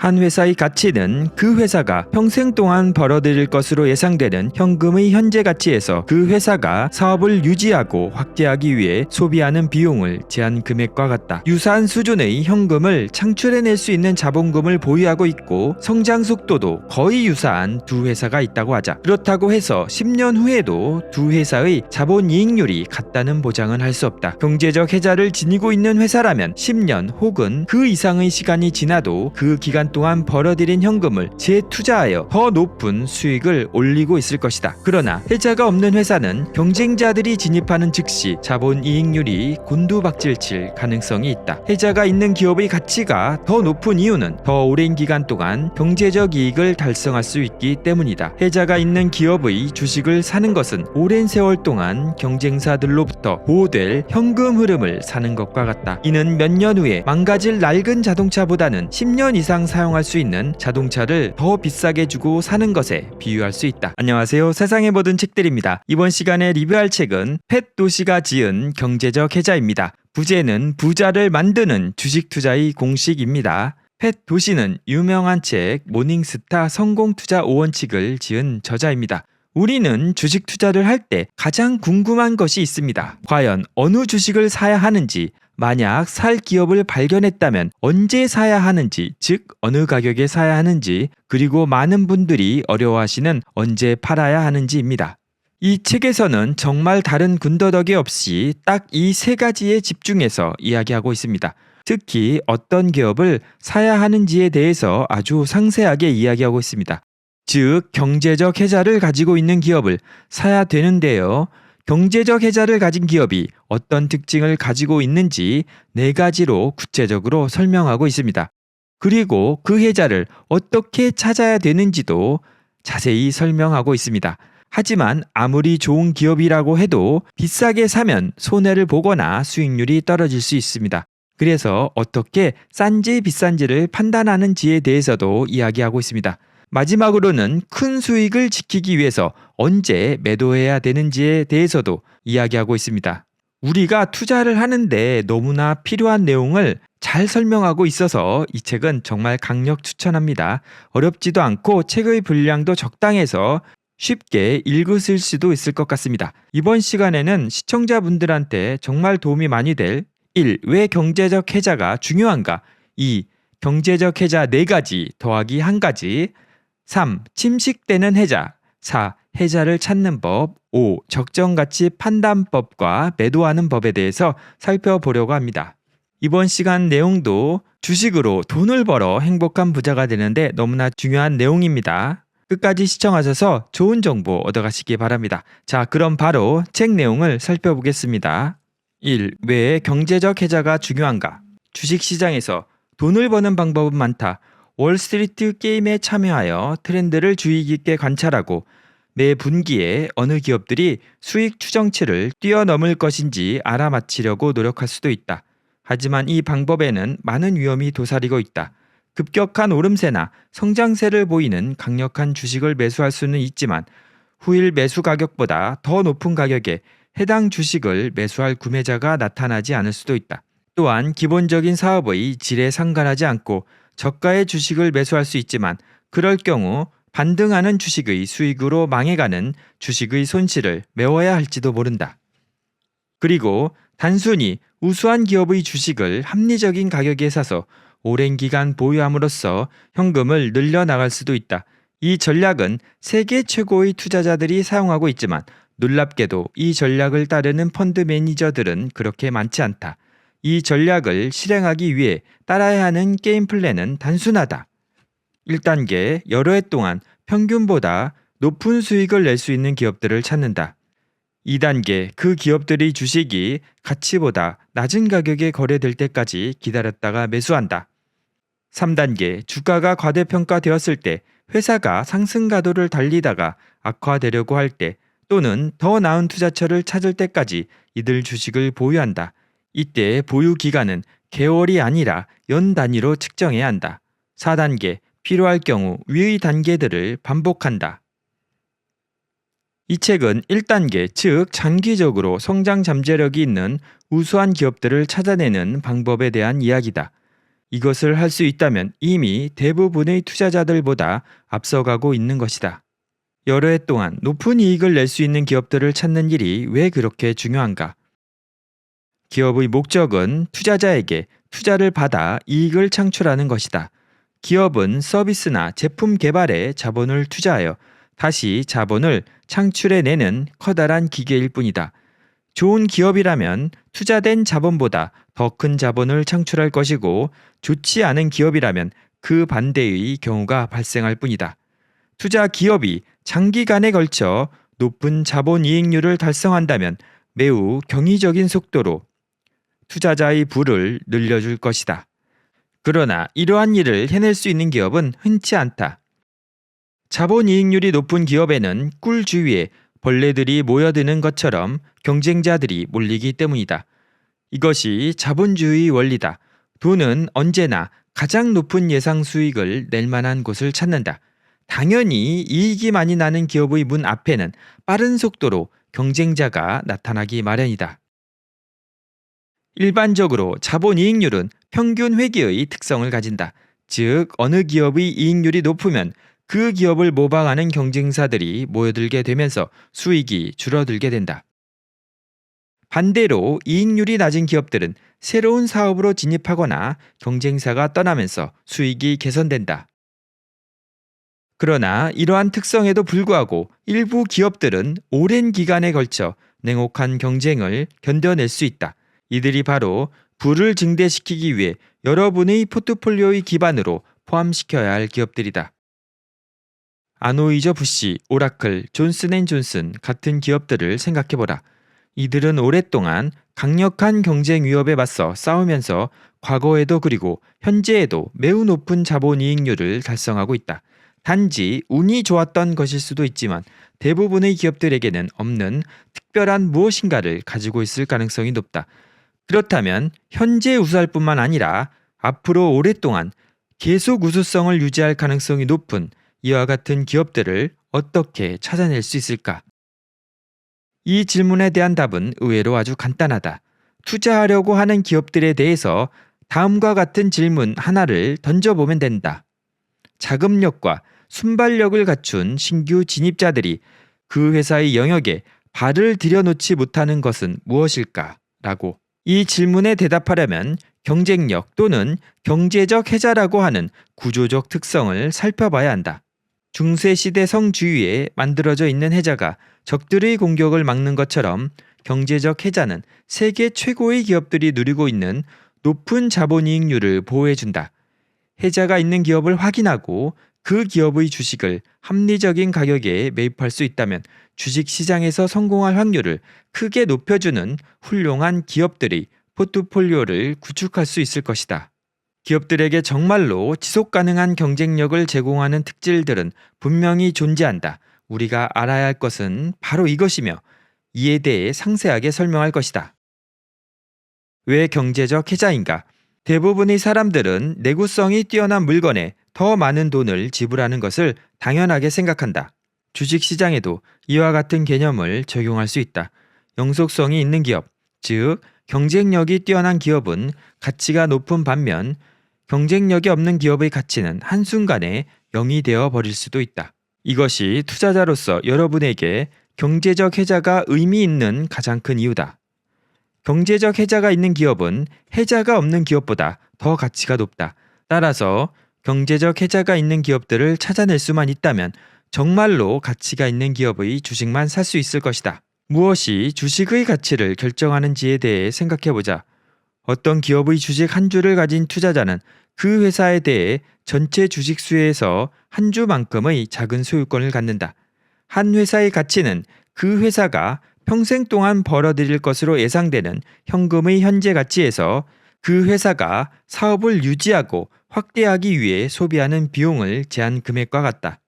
한 회사의 가치는 그 회사가 평생 동안 벌어들일 것으로 예상되는 현금의 현재 가치에서 그 회사가 사업을 유지하고 확대하기 위해 소비하는 비용을 제한 금액과 같다. 유사한 수준의 현금을 창출해낼 수 있는 자본금을 보유하고 있고 성장 속도도 거의 유사한 두 회사가 있다고 하자. 그렇다고 해서 10년 후에도 두 회사의 자본이익률이 같다는 보장은 할 수 없다. 경제적 혜자를 지니고 있는 회사라면 10년 혹은 그 이상의 시간이 지나도 그 기간 동안 벌어들인 현금을 재투자하여 더 높은 수익을 올리고 있을 것이다. 그러나 혜자가 없는 회사는 경쟁자들이 진입하는 즉시 자본이익률이 곤두박질칠 가능성이 있다. 혜자가 있는 기업의 가치가 더 높은 이유는 더 오랜 기간 동안 경제적 이익을 달성할 수 있기 때문이다. 혜자가 있는 기업의 주식을 사는 것은 오랜 세월 동안 경쟁사들로부터 보호될 현금 흐름을 사는 것과 같다. 이는 몇 년 후에 망가질 낡은 자동차보다는 10년 이상 사용할 수 있는 자동차를 더 비싸게 주고 사는 것에 비유할 수 있다. 안녕하세요. 세상의 모든 책들입니다. 이번 시간에 리뷰할 책은 팻 도시가 지은 경제적 혜자입니다. 부제는 부자를 만드는 주식 투자의 공식입니다. 팻 도시는 유명한 책 모닝스타 성공투자 5원칙을 지은 저자입니다. 우리는 주식 투자를 할 때 가장 궁금한 것이 있습니다. 과연 어느 주식을 사야 하는지, 만약 살 기업을 발견했다면 언제 사야 하는지, 즉 어느 가격에 사야 하는지, 그리고 많은 분들이 어려워하시는 언제 팔아야 하는지입니다. 이 책에서는 정말 다른 군더더기 없이 딱 이 세 가지에 집중해서 이야기하고 있습니다. 특히 어떤 기업을 사야 하는지에 대해서 아주 상세하게 이야기하고 있습니다. 즉 경제적 혜자를 가지고 있는 기업을 사야 되는데요. 경제적 혜자를 가진 기업이 어떤 특징을 가지고 있는지 4가지로 구체적으로 설명하고 있습니다. 그리고 그 혜자를 어떻게 찾아야 되는지도 자세히 설명하고 있습니다. 하지만 아무리 좋은 기업이라고 해도 비싸게 사면 손해를 보거나 수익률이 떨어질 수 있습니다. 그래서 어떻게 싼지 비싼지를 판단하는지에 대해서도 이야기하고 있습니다. 마지막으로는 큰 수익을 지키기 위해서 언제 매도해야 되는지에 대해서도 이야기하고 있습니다. 우리가 투자를 하는데 너무나 필요한 내용을 잘 설명하고 있어서 이 책은 정말 강력 추천합니다. 어렵지도 않고 책의 분량도 적당해서 쉽게 읽으실 수도 있을 것 같습니다. 이번 시간에는 시청자분들한테 정말 도움이 많이 될 1. 왜 경제적 혜자가 중요한가? 2. 경제적 혜자 4가지 더하기 1가지 3. 침식되는 혜자 4. 혜자를 찾는 법 5. 적정가치 판단법과 매도하는 법에 대해서 살펴보려고 합니다. 이번 시간 내용도 주식으로 돈을 벌어 행복한 부자가 되는데 너무나 중요한 내용입니다. 끝까지 시청하셔서 좋은 정보 얻어가시기 바랍니다. 자, 그럼 바로 책 내용을 살펴보겠습니다. 1. 왜 경제적 혜자가 중요한가? 주식시장에서 돈을 버는 방법은 많다. 월스트리트 게임에 참여하여 트렌드를 주의 깊게 관찰하고 매 분기에 어느 기업들이 수익 추정치를 뛰어넘을 것인지 알아맞히려고 노력할 수도 있다. 하지만 이 방법에는 많은 위험이 도사리고 있다. 급격한 오름세나 성장세를 보이는 강력한 주식을 매수할 수는 있지만 후일 매수 가격보다 더 높은 가격에 해당 주식을 매수할 구매자가 나타나지 않을 수도 있다. 또한 기본적인 사업의 질에 상관하지 않고 저가의 주식을 매수할 수 있지만 그럴 경우 반등하는 주식의 수익으로 망해가는 주식의 손실을 메워야 할지도 모른다. 그리고 단순히 우수한 기업의 주식을 합리적인 가격에 사서 오랜 기간 보유함으로써 현금을 늘려나갈 수도 있다. 이 전략은 세계 최고의 투자자들이 사용하고 있지만 놀랍게도 이 전략을 따르는 펀드 매니저들은 그렇게 많지 않다. 이 전략을 실행하기 위해 따라야 하는 게임 플랜은 단순하다. 1단계, 여러 해 동안 평균보다 높은 수익을 낼 수 있는 기업들을 찾는다. 2단계, 그 기업들의 주식이 가치보다 낮은 가격에 거래될 때까지 기다렸다가 매수한다. 3단계, 주가가 과대평가되었을 때 회사가 상승 가도를 달리다가 악화되려고 할 때 또는 더 나은 투자처를 찾을 때까지 이들 주식을 보유한다. 이때 보유 기간은 개월이 아니라 연 단위로 측정해야 한다. 4단계, 필요할 경우 위의 단계들을 반복한다. 이 책은 1단계, 즉 장기적으로 성장 잠재력이 있는 우수한 기업들을 찾아내는 방법에 대한 이야기다. 이것을 할 수 있다면 이미 대부분의 투자자들보다 앞서가고 있는 것이다. 여러 해 동안 높은 이익을 낼 수 있는 기업들을 찾는 일이 왜 그렇게 중요한가? 기업의 목적은 투자자에게 투자를 받아 이익을 창출하는 것이다. 기업은 서비스나 제품 개발에 자본을 투자하여 다시 자본을 창출해내는 커다란 기계일 뿐이다. 좋은 기업이라면 투자된 자본보다 더 큰 자본을 창출할 것이고, 좋지 않은 기업이라면 그 반대의 경우가 발생할 뿐이다. 투자 기업이 장기간에 걸쳐 높은 자본 이익률을 달성한다면 매우 경이적인 속도로 투자자의 부를 늘려줄 것이다. 그러나 이러한 일을 해낼 수 있는 기업은 흔치 않다. 자본 이익률이 높은 기업에는 꿀 주위에 벌레들이 모여드는 것처럼 경쟁자들이 몰리기 때문이다. 이것이 자본주의 원리다. 돈은 언제나 가장 높은 예상 수익을 낼 만한 곳을 찾는다. 당연히 이익이 많이 나는 기업의 문 앞에는 빠른 속도로 경쟁자가 나타나기 마련이다. 일반적으로 자본이익률은 평균 회귀의 특성을 가진다. 즉, 어느 기업의 이익률이 높으면 그 기업을 모방하는 경쟁사들이 모여들게 되면서 수익이 줄어들게 된다. 반대로 이익률이 낮은 기업들은 새로운 사업으로 진입하거나 경쟁사가 떠나면서 수익이 개선된다. 그러나 이러한 특성에도 불구하고 일부 기업들은 오랜 기간에 걸쳐 냉혹한 경쟁을 견뎌낼 수 있다. 이들이 바로 부를 증대시키기 위해 여러분의 포트폴리오의 기반으로 포함시켜야 할 기업들이다. 아노이저 부시, 오라클, 존슨앤존슨 같은 기업들을 생각해보라. 이들은 오랫동안 강력한 경쟁 위협에 맞서 싸우면서 과거에도 그리고 현재에도 매우 높은 자본이익률을 달성하고 있다. 단지 운이 좋았던 것일 수도 있지만 대부분의 기업들에게는 없는 특별한 무엇인가를 가지고 있을 가능성이 높다. 그렇다면 현재 우수할 뿐만 아니라 앞으로 오랫동안 계속 우수성을 유지할 가능성이 높은 이와 같은 기업들을 어떻게 찾아낼 수 있을까? 이 질문에 대한 답은 의외로 아주 간단하다. 투자하려고 하는 기업들에 대해서 다음과 같은 질문 하나를 던져보면 된다. 자금력과 순발력을 갖춘 신규 진입자들이 그 회사의 영역에 발을 들여놓지 못하는 것은 무엇일까? 라고. 이 질문에 대답하려면 경쟁력 또는 경제적 해자라고 하는 구조적 특성을 살펴봐야 한다. 중세시대 성주위에 만들어져 있는 해자가 적들의 공격을 막는 것처럼 경제적 해자는 세계 최고의 기업들이 누리고 있는 높은 자본이익률을 보호해준다. 해자가 있는 기업을 확인하고 그 기업의 주식을 합리적인 가격에 매입할 수 있다면 주식시장에서 성공할 확률을 크게 높여주는 훌륭한 기업들의 포트폴리오를 구축할 수 있을 것이다. 기업들에게 정말로 지속 가능한 경쟁력을 제공하는 특질들은 분명히 존재한다. 우리가 알아야 할 것은 바로 이것이며 이에 대해 상세하게 설명할 것이다. 왜 경제적 해자인가? 대부분의 사람들은 내구성이 뛰어난 물건에 더 많은 돈을 지불하는 것을 당연하게 생각한다. 주식시장에도 이와 같은 개념을 적용할 수 있다. 영속성이 있는 기업, 즉 경쟁력이 뛰어난 기업은 가치가 높은 반면 경쟁력이 없는 기업의 가치는 한순간에 0이 되어 버릴 수도 있다. 이것이 투자자로서 여러분에게 경제적 해자가 의미 있는 가장 큰 이유다. 경제적 해자가 있는 기업은 해자가 없는 기업보다 더 가치가 높다. 따라서 경제적 해자가 있는 기업들을 찾아낼 수만 있다면 정말로 가치가 있는 기업의 주식만 살 수 있을 것이다. 무엇이 주식의 가치를 결정하는지에 대해 생각해보자. 어떤 기업의 주식 한 주를 가진 투자자는 그 회사에 대해 전체 주식 수에서 한 주만큼의 작은 소유권을 갖는다. 한 회사의 가치는 그 회사가 평생 동안 벌어들일 것으로 예상되는 현금의 현재 가치에서 그 회사가 사업을 유지하고 확대하기 위해 소비하는 비용을 제한 금액과 같다.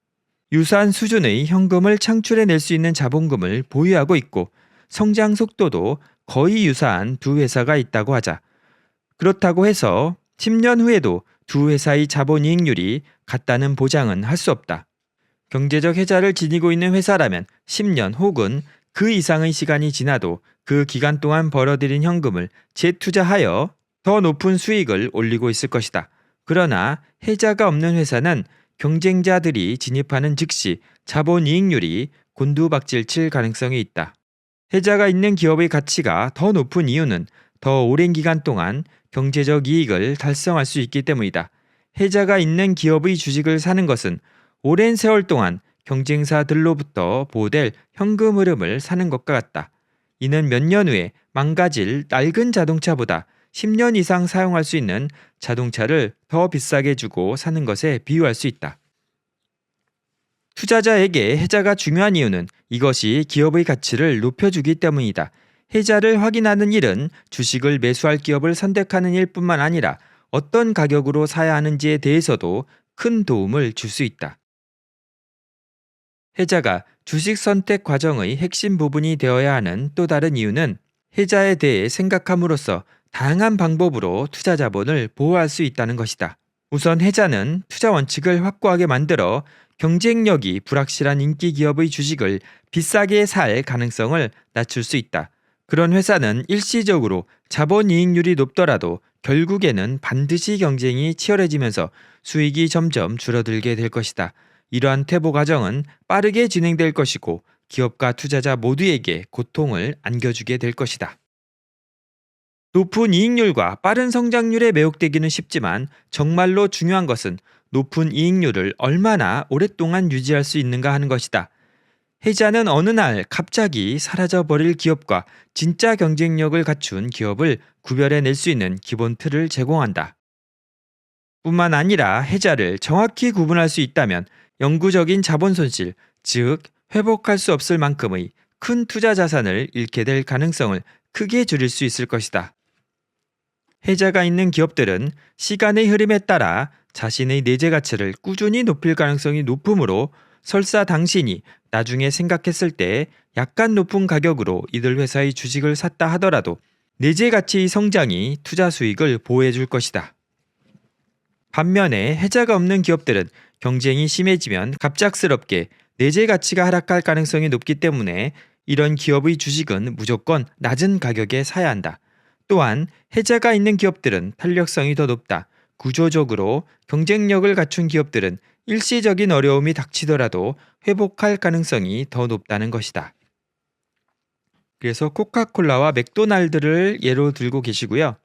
유사한 수준의 현금을 창출해낼 수 있는 자본금을 보유하고 있고 성장 속도도 거의 유사한 두 회사가 있다고 하자. 그렇다고 해서 10년 후에도 두 회사의 자본이익률이 같다는 보장은 할 수 없다. 경제적 해자를 지니고 있는 회사라면 10년 혹은 그 이상의 시간이 지나도 그 기간 동안 벌어들인 현금을 재투자하여 더 높은 수익을 올리고 있을 것이다. 그러나 해자가 없는 회사는 경쟁자들이 진입하는 즉시 자본이익률이 곤두박질칠 가능성이 있다. 해자가 있는 기업의 가치가 더 높은 이유는 더 오랜 기간 동안 경제적 이익을 달성할 수 있기 때문이다. 해자가 있는 기업의 주식을 사는 것은 오랜 세월 동안 경쟁사들로부터 보호될 현금 흐름을 사는 것과 같다. 이는 몇 년 후에 망가질 낡은 자동차보다 10년 이상 사용할 수 있는 자동차를 더 비싸게 주고 사는 것에 비유할 수 있다. 투자자에게 해자가 중요한 이유는 이것이 기업의 가치를 높여주기 때문이다. 해자를 확인하는 일은 주식을 매수할 기업을 선택하는 일뿐만 아니라 어떤 가격으로 사야 하는지에 대해서도 큰 도움을 줄 수 있다. 해자가 주식 선택 과정의 핵심 부분이 되어야 하는 또 다른 이유는 해자에 대해 생각함으로써 다양한 방법으로 투자 자본을 보호할 수 있다는 것이다. 우선 해자는 투자 원칙을 확고하게 만들어 경쟁력이 불확실한 인기 기업의 주식을 비싸게 살 가능성을 낮출 수 있다. 그런 회사는 일시적으로 자본이익률이 높더라도 결국에는 반드시 경쟁이 치열해지면서 수익이 점점 줄어들게 될 것이다. 이러한 퇴보 과정은 빠르게 진행될 것이고 기업과 투자자 모두에게 고통을 안겨주게 될 것이다. 높은 이익률과 빠른 성장률에 매혹되기는 쉽지만 정말로 중요한 것은 높은 이익률을 얼마나 오랫동안 유지할 수 있는가 하는 것이다. 해자는 어느 날 갑자기 사라져버릴 기업과 진짜 경쟁력을 갖춘 기업을 구별해낼 수 있는 기본 틀을 제공한다. 뿐만 아니라 해자를 정확히 구분할 수 있다면 영구적인 자본 손실, 즉 회복할 수 없을 만큼의 큰 투자 자산을 잃게 될 가능성을 크게 줄일 수 있을 것이다. 해자가 있는 기업들은 시간의 흐름에 따라 자신의 내재 가치를 꾸준히 높일 가능성이 높으므로 설사 당신이 나중에 생각했을 때 약간 높은 가격으로 이들 회사의 주식을 샀다 하더라도 내재 가치의 성장이 투자 수익을 보호해 줄 것이다. 반면에 해자가 없는 기업들은 경쟁이 심해지면 갑작스럽게 내재 가치가 하락할 가능성이 높기 때문에 이런 기업의 주식은 무조건 낮은 가격에 사야 한다. 또한 해자가 있는 기업들은 탄력성이 더 높다. 구조적으로 경쟁력을 갖춘 기업들은 일시적인 어려움이 닥치더라도 회복할 가능성이 더 높다는 것이다. 그래서 코카콜라와 맥도날드를 예로 들고 계시고요.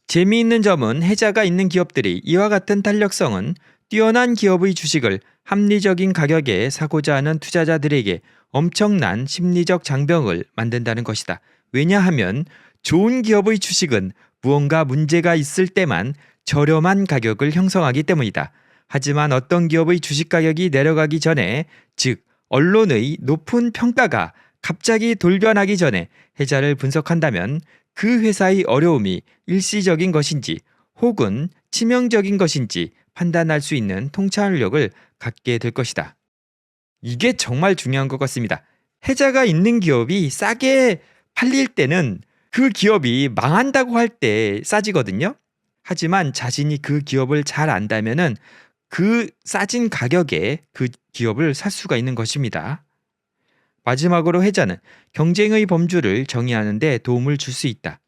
재미있는 점은 해자가 있는 기업들이 이와 같은 탄력성은 뛰어난 기업의 주식을 합리적인 가격에 사고자 하는 투자자들에게 엄청난 심리적 장벽을 만든다는 것이다. 왜냐하면 좋은 기업의 주식은 무언가 문제가 있을 때만 저렴한 가격을 형성하기 때문이다. 하지만 어떤 기업의 주식 가격이 내려가기 전에, 즉 언론의 높은 평가가 갑자기 돌변하기 전에 해자를 분석한다면 그 회사의 어려움이 일시적인 것인지 혹은 치명적인 것인지 판단할 수 있는 통찰력을 갖게 될 것이다. 이게 정말 중요한 것 같습니다. 해자가 있는 기업이 싸게 팔릴 때는 그 기업이 망한다고 할 때 싸지거든요. 하지만 자신이 그 기업을 잘 안다면은 그 싸진 가격에 그 기업을 살 수가 있는 것입니다. 마지막으로 해자는 경쟁의 범주를 정의하는 데 도움을 줄 수 있다.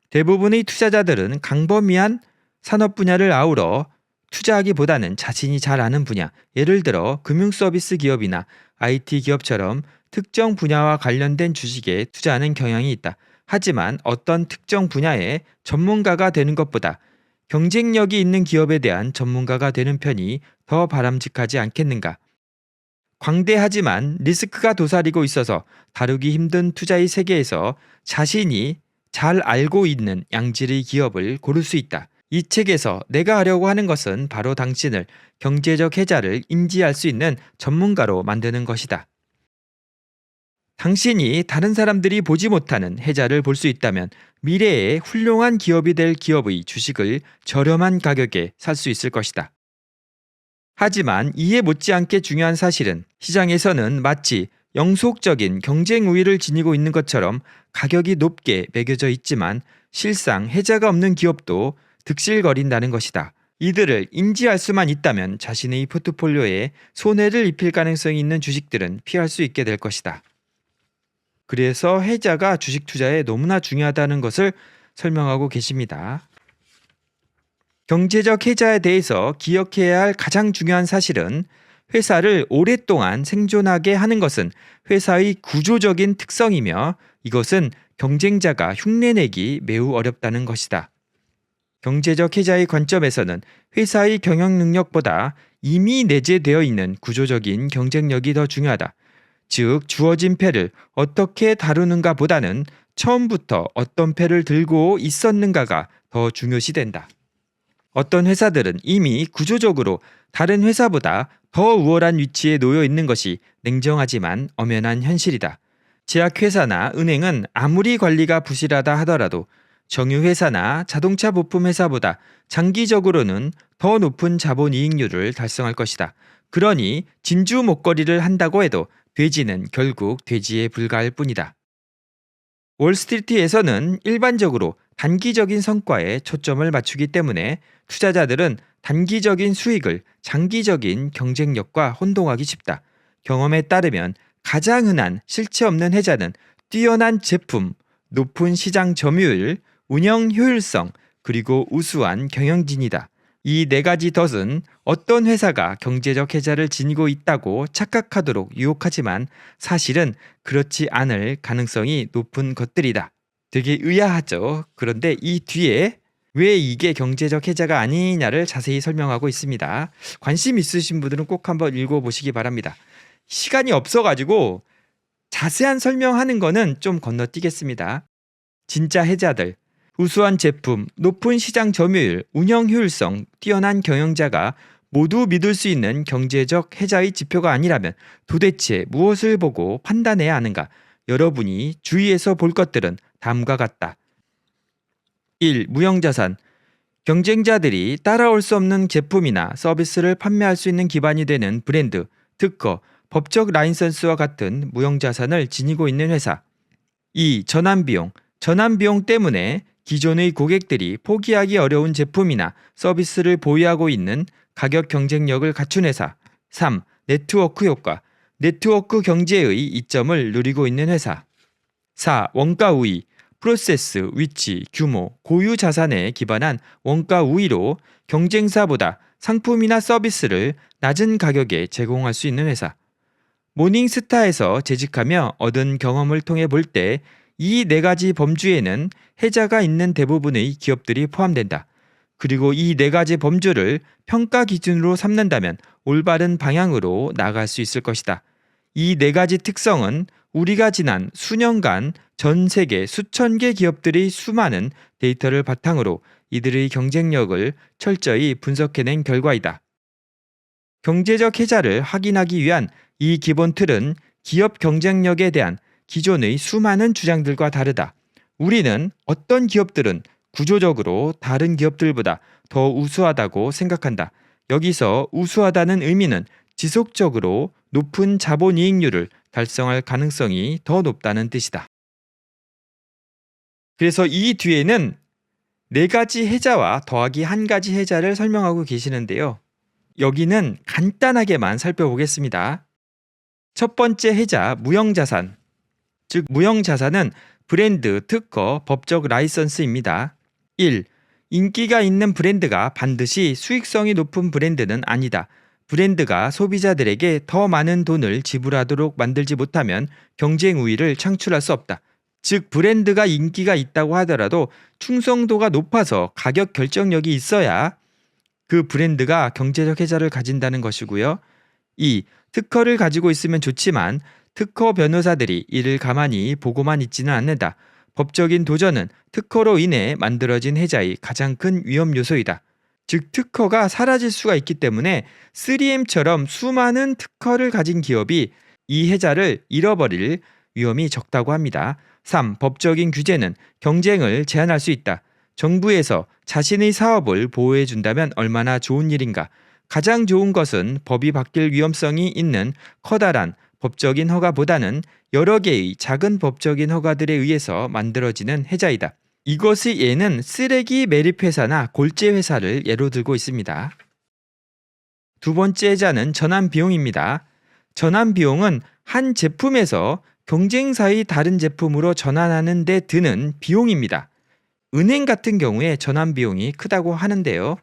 대부분의 투자자들은 광범위한 산업 분야를 아우러 투자하기보다는 자신이 잘 아는 분야, 예를 들어 금융 서비스 기업이나 IT 기업처럼 특정 분야와 관련된 주식에 투자하는 경향이 있다. 하지만 어떤 특정 분야의 전문가가 되는 것보다 경쟁력이 있는 기업에 대한 전문가가 되는 편이 더 바람직하지 않겠는가? 광대하지만 리스크가 도사리고 있어서 다루기 힘든 투자의 세계에서 자신이 잘 알고 있는 양질의 기업을 고를 수 있다. 이 책에서 내가 하려고 하는 것은 바로 당신을 경제적 해자를 인지할 수 있는 전문가로 만드는 것이다. 당신이 다른 사람들이 보지 못하는 해자를 볼 수 있다면 미래에 훌륭한 기업이 될 기업의 주식을 저렴한 가격에 살 수 있을 것이다. 하지만 이에 못지않게 중요한 사실은 시장에서는 마치 영속적인 경쟁 우위를 지니고 있는 것처럼 가격이 높게 매겨져 있지만 실상 해자가 없는 기업도 득실거린다는 것이다. 이들을 인지할 수만 있다면 자신의 포트폴리오에 손해를 입힐 가능성이 있는 주식들은 피할 수 있게 될 것이다. 그래서 해자가 주식 투자에 너무나 중요하다는 것을 설명하고 계십니다. 경제적 해자에 대해서 기억해야 할 가장 중요한 사실은 회사를 오랫동안 생존하게 하는 것은 회사의 구조적인 특성이며 이것은 경쟁자가 흉내내기 매우 어렵다는 것이다. 경제적 해자의 관점에서는 회사의 경영 능력보다 이미 내재되어 있는 구조적인 경쟁력이 더 중요하다. 즉, 주어진 패를 어떻게 다루는가 보다는 처음부터 어떤 패를 들고 있었는가가 더 중요시된다. 어떤 회사들은 이미 구조적으로 다른 회사보다 더 우월한 위치에 놓여 있는 것이 냉정하지만 엄연한 현실이다. 제약회사나 은행은 아무리 관리가 부실하다 하더라도 정유회사나 자동차 부품 회사보다 장기적으로는 더 높은 자본이익률을 달성할 것이다. 그러니 진주 목걸이를 한다고 해도 돼지는 결국 돼지에 불과할 뿐이다. 월스트리트에서는 일반적으로 단기적인 성과에 초점을 맞추기 때문에 투자자들은 단기적인 수익을 장기적인 경쟁력과 혼동하기 쉽다. 경험에 따르면 가장 흔한 실체 없는 해자는 뛰어난 제품, 높은 시장 점유율, 운영 효율성, 그리고 우수한 경영진이다. 이 네 가지 덫은 어떤 회사가 경제적 해자를 지니고 있다고 착각하도록 유혹하지만 사실은 그렇지 않을 가능성이 높은 것들이다. 되게 의아하죠. 그런데 이 뒤에 왜 이게 경제적 해자가 아니냐를 자세히 설명하고 있습니다. 관심 있으신 분들은 꼭 한번 읽어보시기 바랍니다. 시간이 없어가지고 자세한 설명하는 거는 좀 건너뛰겠습니다. 진짜 해자들, 우수한 제품, 높은 시장 점유율, 운영 효율성, 뛰어난 경영자가 모두 믿을 수 있는 경제적 해자의 지표가 아니라면 도대체 무엇을 보고 판단해야 하는가? 여러분이 주의해서 볼 것들은 다음과 같다. 1. 무형자산. 경쟁자들이 따라올 수 없는 제품이나 서비스를 판매할 수 있는 기반이 되는 브랜드, 특허, 법적 라이선스와 같은 무형자산을 지니고 있는 회사. 2. 전환비용. 전환비용 때문에 기존의 고객들이 포기하기 어려운 제품이나 서비스를 보유하고 있는 가격 경쟁력을 갖춘 회사. 3. 네트워크 효과. 네트워크 경제의 이점을 누리고 있는 회사. 4. 원가 우위. 프로세스, 위치, 규모, 고유 자산에 기반한 원가 우위로 경쟁사보다 상품이나 서비스를 낮은 가격에 제공할 수 있는 회사. 모닝스타에서 재직하며 얻은 경험을 통해 볼 때 이 네 가지 범주에는 해자가 있는 대부분의 기업들이 포함된다. 그리고 이 네 가지 범주를 평가 기준으로 삼는다면 올바른 방향으로 나아갈 수 있을 것이다. 이 네 가지 특성은 우리가 지난 수년간 전 세계 수천 개 기업들의 수많은 데이터를 바탕으로 이들의 경쟁력을 철저히 분석해낸 결과이다. 경제적 해자를 확인하기 위한 이 기본 틀은 기업 경쟁력에 대한 기존의 수많은 주장들과 다르다. 우리는 어떤 기업들은 구조적으로 다른 기업들보다 더 우수하다고 생각한다. 여기서 우수하다는 의미는 지속적으로 높은 자본이익률을 달성할 가능성이 더 높다는 뜻이다. 그래서 이 뒤에는 네 가지 해자와 더하기 한 가지 해자를 설명하고 계시는데요. 여기는 간단하게만 살펴보겠습니다. 첫 번째 해자, 무형자산. 즉 무형자산은 브랜드, 특허, 법적 라이선스입니다. 1. 인기가 있는 브랜드가 반드시 수익성이 높은 브랜드는 아니다. 브랜드가 소비자들에게 더 많은 돈을 지불하도록 만들지 못하면 경쟁 우위를 창출할 수 없다. 즉 브랜드가 인기가 있다고 하더라도 충성도가 높아서 가격 결정력이 있어야 그 브랜드가 경제적 해자를 가진다는 것이고요. 2. 특허를 가지고 있으면 좋지만 특허 변호사들이 이를 가만히 보고만 있지는 않는다. 법적인 도전은 특허로 인해 만들어진 해자의 가장 큰 위험 요소이다. 즉 특허가 사라질 수가 있기 때문에 3M처럼 수많은 특허를 가진 기업이 이 해자를 잃어버릴 위험이 적다고 합니다. 3. 법적인 규제는 경쟁을 제한할 수 있다. 정부에서 자신의 사업을 보호해준다면 얼마나 좋은 일인가. 가장 좋은 것은 법이 바뀔 위험성이 있는 커다란 법적인 허가보다는 여러 개의 작은 법적인 허가들에 의해서 만들어지는 해자이다. 이것의 예는 쓰레기 매립회사나 골재회사를 예로 들고 있습니다. 두 번째 해자는 전환비용입니다. 전환비용은 한 제품에서 경쟁사의 다른 제품으로 전환하는 데 드는 비용입니다. 은행 같은 경우에 전환비용이 크다고 하는데요.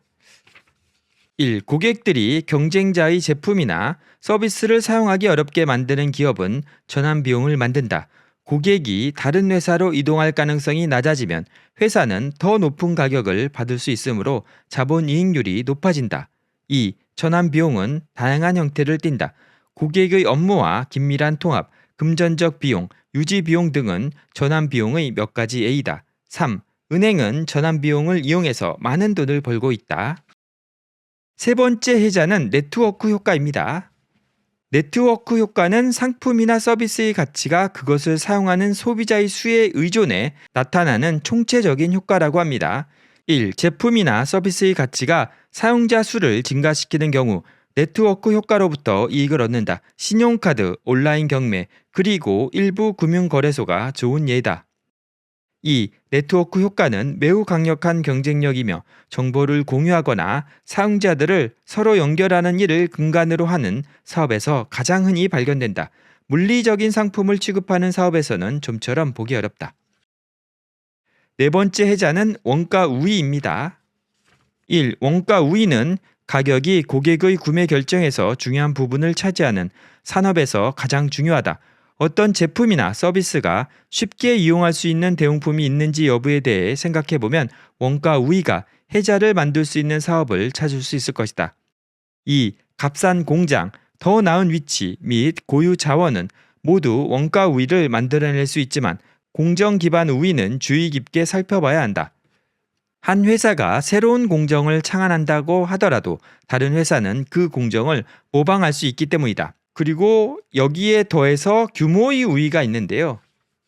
1. 고객들이 경쟁자의 제품이나 서비스를 사용하기 어렵게 만드는 기업은 전환 비용을 만든다. 고객이 다른 회사로 이동할 가능성이 낮아지면 회사는 더 높은 가격을 받을 수 있으므로 자본이익률이 높아진다. 2. 전환 비용은 다양한 형태를 띈다. 고객의 업무와 긴밀한 통합, 금전적 비용, 유지 비용 등은 전환 비용의 몇 가지 예이다. 3. 은행은 전환 비용을 이용해서 많은 돈을 벌고 있다. 세 번째 해자는 네트워크 효과입니다. 네트워크 효과는 상품이나 서비스의 가치가 그것을 사용하는 소비자의 수에 의존해 나타나는 총체적인 효과라고 합니다. 1. 제품이나 서비스의 가치가 사용자 수를 증가시키는 경우 네트워크 효과로부터 이익을 얻는다. 신용카드, 온라인 경매, 그리고 일부 금융거래소가 좋은 예다. 2. 네트워크 효과는 매우 강력한 경쟁력이며 정보를 공유하거나 사용자들을 서로 연결하는 일을 근간으로 하는 사업에서 가장 흔히 발견된다. 물리적인 상품을 취급하는 사업에서는 좀처럼 보기 어렵다. 네 번째 해자는 원가 우위입니다. 1. 원가 우위는 가격이 고객의 구매 결정에서 중요한 부분을 차지하는 산업에서 가장 중요하다. 어떤 제품이나 서비스가 쉽게 이용할 수 있는 대용품이 있는지 여부에 대해 생각해보면 원가 우위가 해자를 만들 수 있는 사업을 찾을 수 있을 것이다. 2. 값싼 공장, 더 나은 위치 및 고유 자원은 모두 원가 우위를 만들어낼 수 있지만 공정 기반 우위는 주의 깊게 살펴봐야 한다. 한 회사가 새로운 공정을 창안한다고 하더라도 다른 회사는 그 공정을 모방할 수 있기 때문이다. 그리고 여기에 더해서 규모의 우위가 있는데요.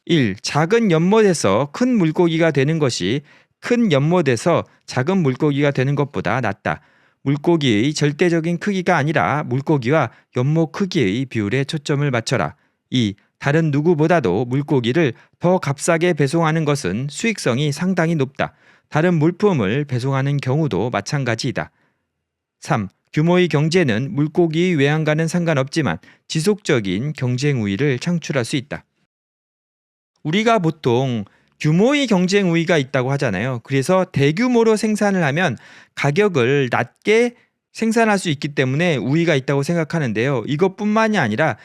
1. 작은 연못에서 큰 물고기가 되는 것이 큰 연못에서 작은 물고기가 되는 것보다 낫다. 물고기의 절대적인 크기가 아니라 물고기와 연못 크기의 비율에 초점을 맞춰라. 2. 다른 누구보다도 물고기를 더 값싸게 배송하는 것은 수익성이 상당히 높다. 다른 물품을 배송하는 경우도 마찬가지이다. 3. 규모의 경제는 물고기의 외양과는 상관없지만 지속적인 경쟁 우위를 창출할 수 있다. 우리가 보통 규모의 경쟁 우위가 있다고 하잖아요. 그래서 대규모로 생산을 하면 가격을 낮게 생산할 수 있기 때문에 우위가 있다고 생각하는데요. 이것뿐만이 아니라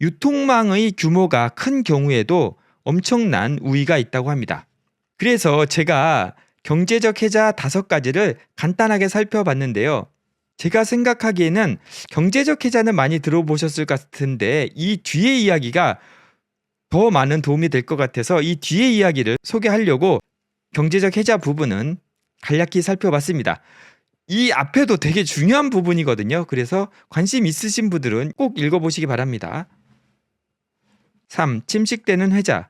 유통망의 규모가 큰 경우에도 엄청난 우위가 있다고 합니다. 그래서 제가 경제적 해자 5가지를 간단하게 살펴봤는데요. 제가 생각하기에는 경제적 해자는 많이 들어보셨을 것 같은데 이 뒤의 이야기가 더 많은 도움이 될 것 같아서 이 뒤의 이야기를 소개하려고 경제적 해자 부분은 간략히 살펴봤습니다. 이 앞에도 되게 중요한 부분이거든요. 그래서 관심 있으신 분들은 꼭 읽어보시기 바랍니다. 3. 침식되는 해자.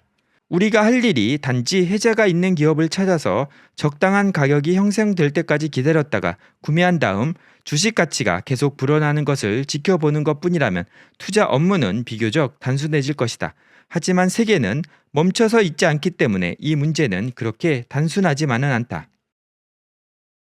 우리가 할 일이 단지 해자가 있는 기업을 찾아서 적당한 가격이 형성될 때까지 기다렸다가 구매한 다음 주식 가치가 계속 불어나는 것을 지켜보는 것뿐이라면 투자 업무는 비교적 단순해질 것이다. 하지만 세계는 멈춰서 있지 않기 때문에 이 문제는 그렇게 단순하지만은 않다.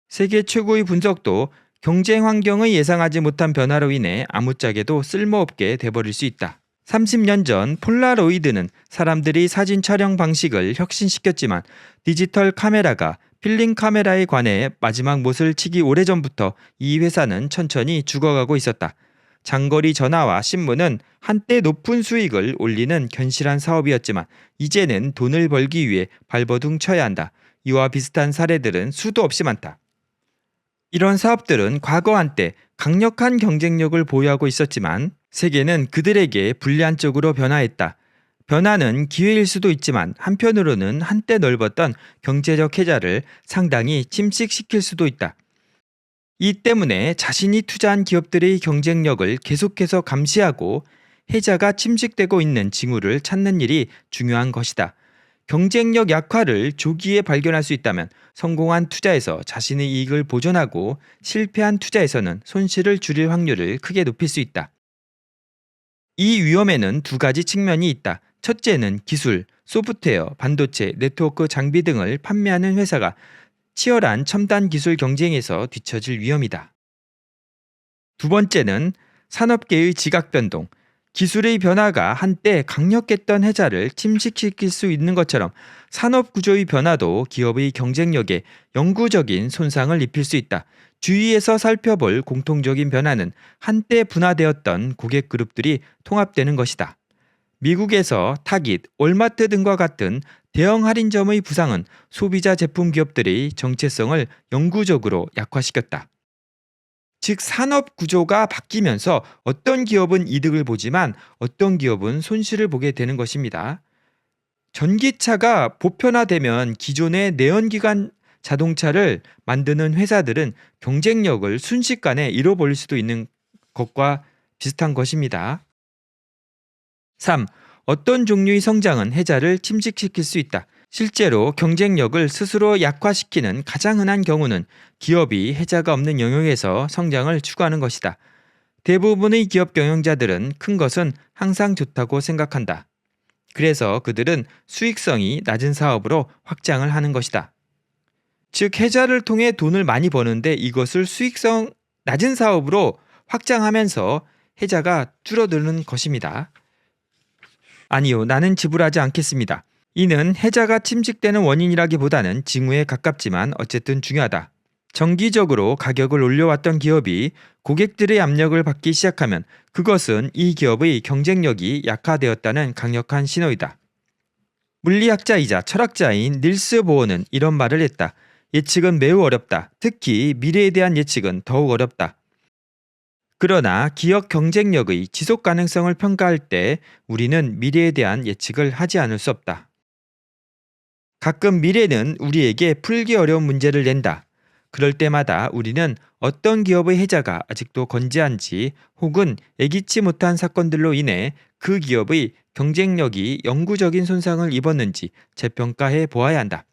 세계 최고의 분석도 경쟁 환경의 예상하지 못한 변화로 인해 아무짝에도 쓸모없게 돼버릴 수 있다. 30년 전 폴라로이드는 사람들이 사진 촬영 방식을 혁신시켰지만 디지털 카메라가 필름 카메라에 관해 마지막 못을 치기 오래전부터 이 회사는 천천히 죽어가고 있었다. 장거리 전화와 신문은 한때 높은 수익을 올리는 견실한 사업이었지만 이제는 돈을 벌기 위해 발버둥 쳐야 한다. 이와 비슷한 사례들은 수도 없이 많다. 이런 사업들은 과거 한때 강력한 경쟁력을 보유하고 있었지만 세계는 그들에게 불리한 쪽으로 변화했다. 변화는 기회일 수도 있지만 한편으로는 한때 넓었던 경제적 해자를 상당히 침식시킬 수도 있다. 이 때문에 자신이 투자한 기업들의 경쟁력을 계속해서 감시하고 해자가 침식되고 있는 징후를 찾는 일이 중요한 것이다. 경쟁력 약화를 조기에 발견할 수 있다면 성공한 투자에서 자신의 이익을 보존하고 실패한 투자에서는 손실을 줄일 확률을 크게 높일 수 있다. 이 위험에는 2가지 측면이 있다. 첫째는 기술, 소프트웨어, 반도체, 네트워크 장비 등을 판매하는 회사가 치열한 첨단 기술 경쟁에서 뒤처질 위험이다. 두 번째는 산업계의 지각 변동. 기술의 변화가 한때 강력했던 해자를 침식시킬 수 있는 것처럼 산업 구조의 변화도 기업의 경쟁력에 영구적인 손상을 입힐 수 있다. 주위에서 살펴볼 공통적인 변화는 한때 분화되었던 고객 그룹들이 통합되는 것이다. 미국에서 타깃, 월마트 등과 같은 대형 할인점의 부상은 소비자 제품 기업들의 정체성을 영구적으로 약화시켰다. 즉 산업 구조가 바뀌면서 어떤 기업은 이득을 보지만 어떤 기업은 손실을 보게 되는 것입니다. 전기차가 보편화되면 기존의 내연기관 자동차를 만드는 회사들은 경쟁력을 순식간에 잃어버릴 수도 있는 것과 비슷한 것입니다. 3. 어떤 종류의 성장은 해자를 침식시킬 수 있다. 실제로 경쟁력을 스스로 약화시키는 가장 흔한 경우는 기업이 해자가 없는 영역에서 성장을 추구하는 것이다. 대부분의 기업 경영자들은 큰 것은 항상 좋다고 생각한다. 그래서 그들은 수익성이 낮은 사업으로 확장을 하는 것이다. 즉 해자를 통해 돈을 많이 버는데 이것을 수익성 낮은 사업으로 확장하면서 해자가 줄어드는 것입니다. 아니요, 나는 지불하지 않겠습니다. 이는 해자가 침식되는 원인이라기보다는 징후에 가깝지만 어쨌든 중요하다. 정기적으로 가격을 올려왔던 기업이 고객들의 압력을 받기 시작하면 그것은 이 기업의 경쟁력이 약화되었다는 강력한 신호이다. 물리학자이자 철학자인 닐스 보어는 이런 말을 했다. 예측은 매우 어렵다. 특히 미래에 대한 예측은 더욱 어렵다. 그러나 기업 경쟁력의 지속 가능성을 평가할 때 우리는 미래에 대한 예측을 하지 않을 수 없다. 가끔 미래는 우리에게 풀기 어려운 문제를 낸다. 그럴 때마다 우리는 어떤 기업의 해자가 아직도 건재한지 혹은 예기치 못한 사건들로 인해 그 기업의 경쟁력이 영구적인 손상을 입었는지 재평가해 보아야 한다.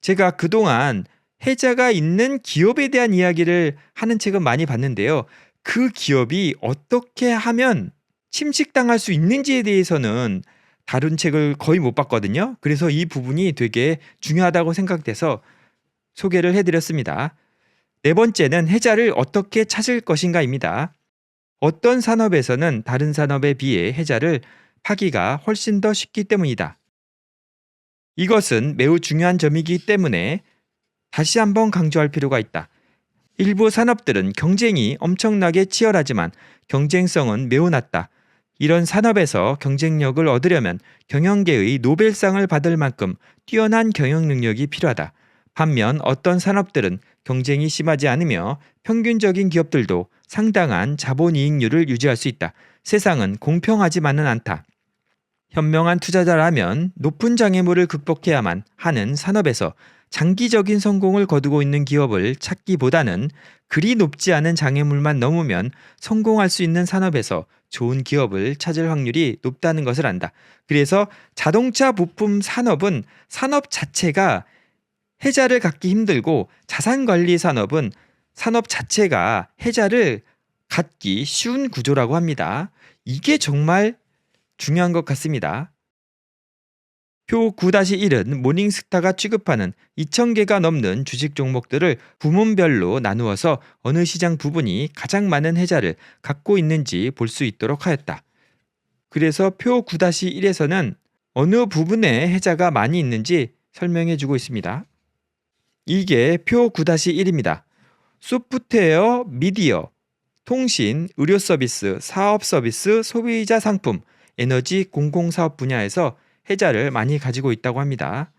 제가 그동안 해자가 있는 기업에 대한 이야기를 하는 책은 많이 봤는데요. 그 기업이 어떻게 하면 침식당할 수 있는지에 대해서는 다룬 책을 거의 못 봤거든요. 그래서 이 부분이 되게 중요하다고 생각돼서 소개를 해드렸습니다. 네 번째는 해자를 어떻게 찾을 것인가입니다. 어떤 산업에서는 다른 산업에 비해 해자를 파기가 훨씬 더 쉽기 때문이다. 이것은 매우 중요한 점이기 때문에 다시 한번 강조할 필요가 있다. 일부 산업들은 경쟁이 엄청나게 치열하지만 경쟁성은 매우 낮다. 이런 산업에서 경쟁력을 얻으려면 경영계의 노벨상을 받을 만큼 뛰어난 경영 능력이 필요하다. 반면 어떤 산업들은 경쟁이 심하지 않으며 평균적인 기업들도 상당한 자본이익률을 유지할 수 있다. 세상은 공평하지만은 않다. 현명한 투자자라면 높은 장애물을 극복해야만 하는 산업에서 장기적인 성공을 거두고 있는 기업을 찾기보다는 그리 높지 않은 장애물만 넘으면 성공할 수 있는 산업에서 좋은 기업을 찾을 확률이 높다는 것을 안다. 그래서 자동차 부품 산업은 산업 자체가 해자를 갖기 힘들고 자산관리 산업은 산업 자체가 해자를 갖기 쉬운 구조라고 합니다. 이게 정말 중요한 것 같습니다. 표 9-1은 모닝스타가 취급하는 2,000개가 넘는 주식 종목들을 부문별로 나누어서 어느 시장 부분이 가장 많은 해자를 갖고 있는지 볼 수 있도록 하였다. 그래서 표 9-1에서는 어느 부분에 해자가 많이 있는지 설명해 주고 있습니다. 이게 표 9-1입니다. 소프트웨어, 미디어, 통신, 의료 서비스, 사업 서비스, 소비자 상품, 에너지, 공공사업 분야에서 해자를 많이 가지고 있다고 합니다.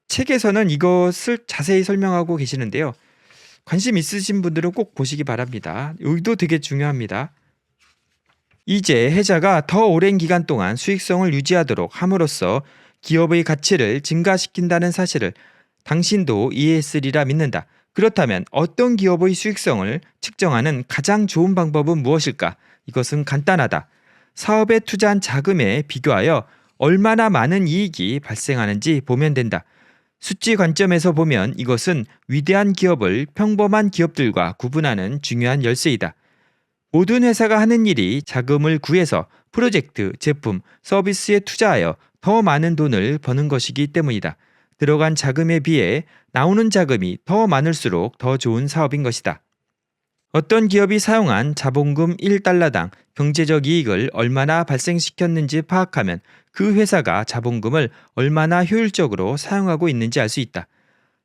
책에서는 이것을 자세히 설명하고 계시는데요. 관심 있으신 분들은 꼭 보시기 바랍니다. 여기도 되게 중요합니다. 이제 해자가 더 오랜 기간 동안 수익성을 유지하도록 함으로써 기업의 가치를 증가시킨다는 사실을 당신도 이해했으리라 믿는다. 그렇다면 어떤 기업의 수익성을 측정하는 가장 좋은 방법은 무엇일까? 이것은 간단하다. 사업에 투자한 자금에 비교하여 얼마나 많은 이익이 발생하는지 보면 된다. 수치 관점에서 보면 이것은 위대한 기업을 평범한 기업들과 구분하는 중요한 열쇠이다. 모든 회사가 하는 일이 자금을 구해서 프로젝트, 제품, 서비스에 투자하여 더 많은 돈을 버는 것이기 때문이다. 들어간 자금에 비해 나오는 자금이 더 많을수록 더 좋은 사업인 것이다. 어떤 기업이 사용한 자본금 1달러당 경제적 이익을 얼마나 발생시켰는지 파악하면 그 회사가 자본금을 얼마나 효율적으로 사용하고 있는지 알 수 있다.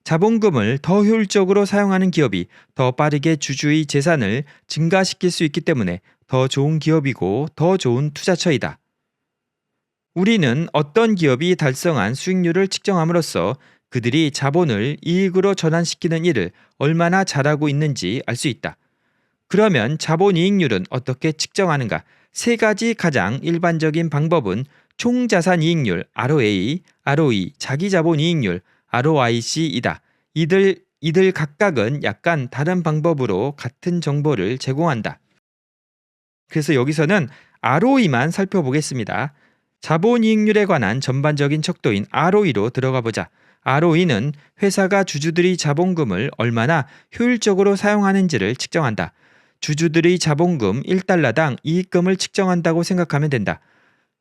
자본금을 더 효율적으로 사용하는 기업이 더 빠르게 주주의 재산을 증가시킬 수 있기 때문에 더 좋은 기업이고 더 좋은 투자처이다. 우리는 어떤 기업이 달성한 수익률을 측정함으로써 그들이 자본을 이익으로 전환시키는 일을 얼마나 잘하고 있는지 알 수 있다. 그러면 자본이익률은 어떻게 측정하는가? 세 가지 가장 일반적인 방법은 총자산이익률 ROA, ROE, 자기자본이익률 ROIC이다. 이들 각각은 약간 다른 방법으로 같은 정보를 제공한다. 그래서 여기서는 ROE만 살펴보겠습니다. 자본이익률에 관한 전반적인 척도인 ROE로 들어가 보자. ROE는 회사가 주주들의 자본금을 얼마나 효율적으로 사용하는지를 측정한다. 주주들의 자본금 1달러당 이익금을 측정한다고 생각하면 된다.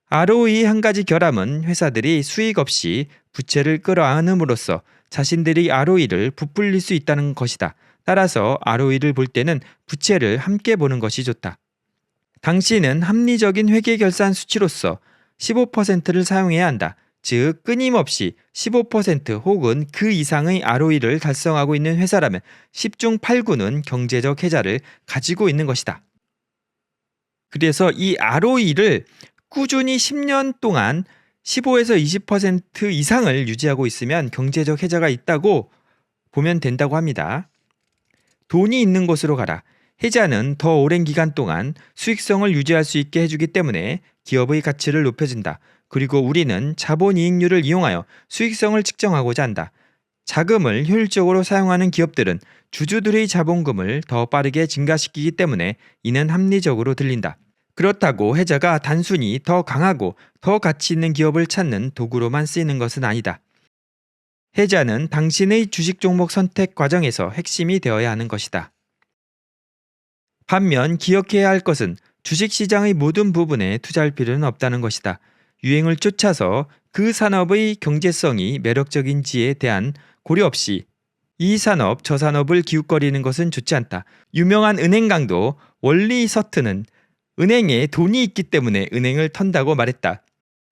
ROE 한 가지 결함은 회사들이 수익 없이 부채를 끌어안음으로써 자신들의 ROE를 부풀릴 수 있다는 것이다. 따라서 ROE를 볼 때는 부채를 함께 보는 것이 좋다. 당신은 합리적인 회계결산 수치로서 15%를 사용해야 한다. 즉 끊임없이 15% 혹은 그 이상의 ROE를 달성하고 있는 회사라면 10중 8구는 경제적 혜자를 가지고 있는 것이다. 그래서 이 ROE를 꾸준히 10년 동안 15에서 20% 이상을 유지하고 있으면 경제적 혜자가 있다고 보면 된다고 합니다. 돈이 있는 곳으로 가라. 혜자는 더 오랜 기간 동안 수익성을 유지할 수 있게 해주기 때문에 기업의 가치를 높여준다. 그리고 우리는 자본이익률을 이용하여 수익성을 측정하고자 한다. 자금을 효율적으로 사용하는 기업들은 주주들의 자본금을 더 빠르게 증가시키기 때문에 이는 합리적으로 들린다. 그렇다고 혜자가 단순히 더 강하고 더 가치 있는 기업을 찾는 도구로만 쓰이는 것은 아니다. 혜자는 당신의 주식 종목 선택 과정에서 핵심이 되어야 하는 것이다. 반면 기억해야 할 것은 주식시장의 모든 부분에 투자할 필요는 없다는 것이다. 유행을 쫓아서 그 산업의 경제성이 매력적인지에 대한 고려 없이 이 산업, 저 산업을 기웃거리는 것은 좋지 않다. 유명한 은행 강도 월리 서튼은 은행에 돈이 있기 때문에 은행을 턴다고 말했다.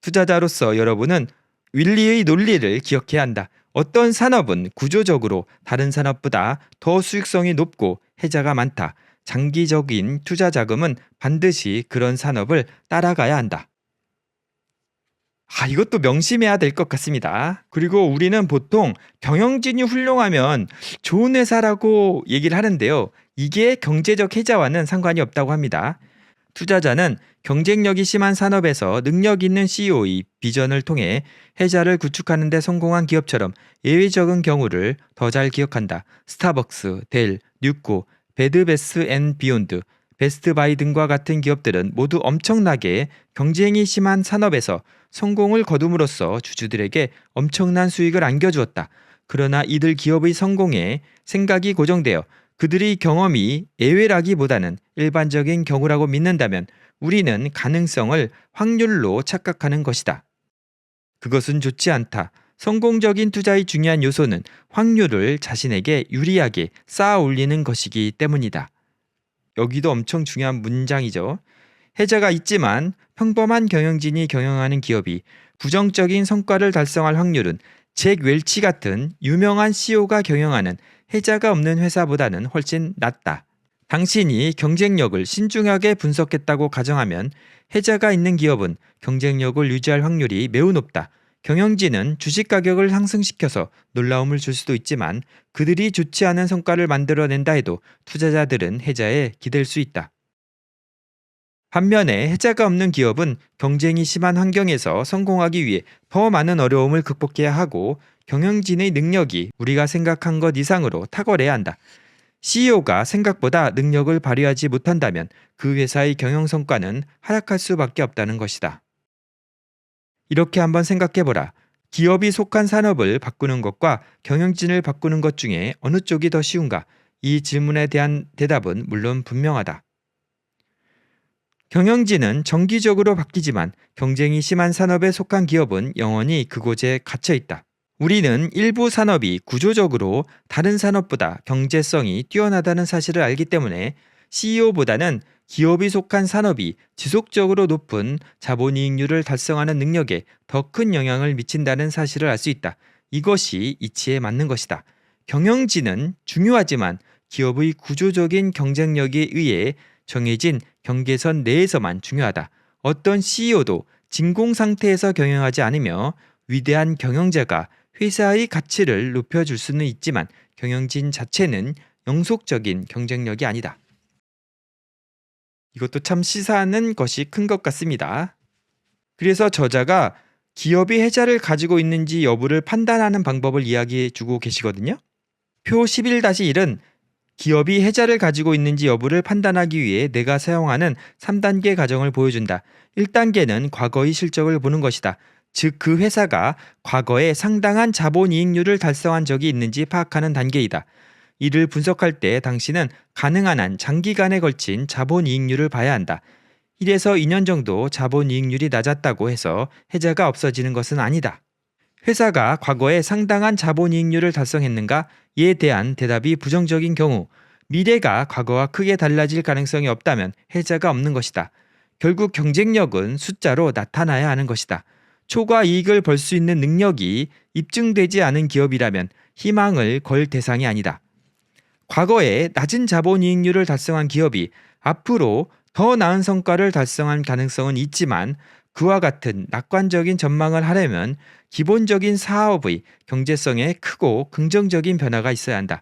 투자자로서 여러분은 윌리의 논리를 기억해야 한다. 어떤 산업은 구조적으로 다른 산업보다 더 수익성이 높고 혜자가 많다. 장기적인 투자 자금은 반드시 그런 산업을 따라가야 한다. 이것도 명심해야 될 것 같습니다. 그리고 우리는 보통 경영진이 훌륭하면 좋은 회사라고 얘기를 하는데요. 이게 경제적 혜자와는 상관이 없다고 합니다. 투자자는 경쟁력이 심한 산업에서 능력 있는 CEO의 비전을 통해 혜자를 구축하는 데 성공한 기업처럼 예외적인 경우를 더 잘 기억한다. 스타벅스, 델, 뉴코, 베드베스 앤 비욘드, 베스트바이 등과 같은 기업들은 모두 엄청나게 경쟁이 심한 산업에서 성공을 거둠으로써 주주들에게 엄청난 수익을 안겨주었다. 그러나 이들 기업의 성공에 생각이 고정되어 그들의 경험이 예외라기보다는 일반적인 경우라고 믿는다면 우리는 가능성을 확률로 착각하는 것이다. 그것은 좋지 않다. 성공적인 투자의 중요한 요소는 확률을 자신에게 유리하게 쌓아 올리는 것이기 때문이다. 여기도 엄청 중요한 문장이죠. 혜자가 있지만 평범한 경영진이 경영하는 기업이 부정적인 성과를 달성할 확률은 잭 웰치 같은 유명한 CEO가 경영하는 혜자가 없는 회사보다는 훨씬 낮다. 당신이 경쟁력을 신중하게 분석했다고 가정하면 혜자가 있는 기업은 경쟁력을 유지할 확률이 매우 높다. 경영진은 주식 가격을 상승시켜서 놀라움을 줄 수도 있지만 그들이 좋지 않은 성과를 만들어낸다 해도 투자자들은 혜자에 기댈 수 있다. 반면에 혜자가 없는 기업은 경쟁이 심한 환경에서 성공하기 위해 더 많은 어려움을 극복해야 하고 경영진의 능력이 우리가 생각한 것 이상으로 탁월해야 한다. CEO가 생각보다 능력을 발휘하지 못한다면 그 회사의 경영 성과는 하락할 수밖에 없다는 것이다. 이렇게 한번 생각해보라. 기업이 속한 산업을 바꾸는 것과 경영진을 바꾸는 것 중에 어느 쪽이 더 쉬운가? 이 질문에 대한 대답은 물론 분명하다. 경영진은 정기적으로 바뀌지만 경쟁이 심한 산업에 속한 기업은 영원히 그곳에 갇혀 있다. 우리는 일부 산업이 구조적으로 다른 산업보다 경제성이 뛰어나다는 사실을 알기 때문에 CEO보다는 기업이 속한 산업이 지속적으로 높은 자본이익률을 달성하는 능력에 더 큰 영향을 미친다는 사실을 알 수 있다. 이것이 이치에 맞는 것이다. 경영진은 중요하지만 기업의 구조적인 경쟁력에 의해 정해진 경계선 내에서만 중요하다. 어떤 CEO도 진공 상태에서 경영하지 않으며 위대한 경영자가 회사의 가치를 높여줄 수는 있지만 경영진 자체는 영속적인 경쟁력이 아니다. 이것도 참 시사하는 것이 큰 것 같습니다. 그래서 저자가 기업이 해자를 가지고 있는지 여부를 판단하는 방법을 이야기해 주고 계시거든요. 표 11-1은 기업이 해자를 가지고 있는지 여부를 판단하기 위해 내가 사용하는 3단계 과정을 보여준다. 1단계는 과거의 실적을 보는 것이다. 즉 그 회사가 과거에 상당한 자본이익률을 달성한 적이 있는지 파악하는 단계이다. 이를 분석할 때 당신은 가능한 한 장기간에 걸친 자본이익률을 봐야 한다. 1에서 2년 정도 자본이익률이 낮았다고 해서 해자가 없어지는 것은 아니다. 회사가 과거에 상당한 자본이익률을 달성했는가에 대한 대답이 부정적인 경우 미래가 과거와 크게 달라질 가능성이 없다면 해자가 없는 것이다. 결국 경쟁력은 숫자로 나타나야 하는 것이다. 초과 이익을 벌 수 있는 능력이 입증되지 않은 기업이라면 희망을 걸 대상이 아니다. 과거에 낮은 자본이익률을 달성한 기업이 앞으로 더 나은 성과를 달성할 가능성은 있지만 그와 같은 낙관적인 전망을 하려면 기본적인 사업의 경제성에 크고 긍정적인 변화가 있어야 한다.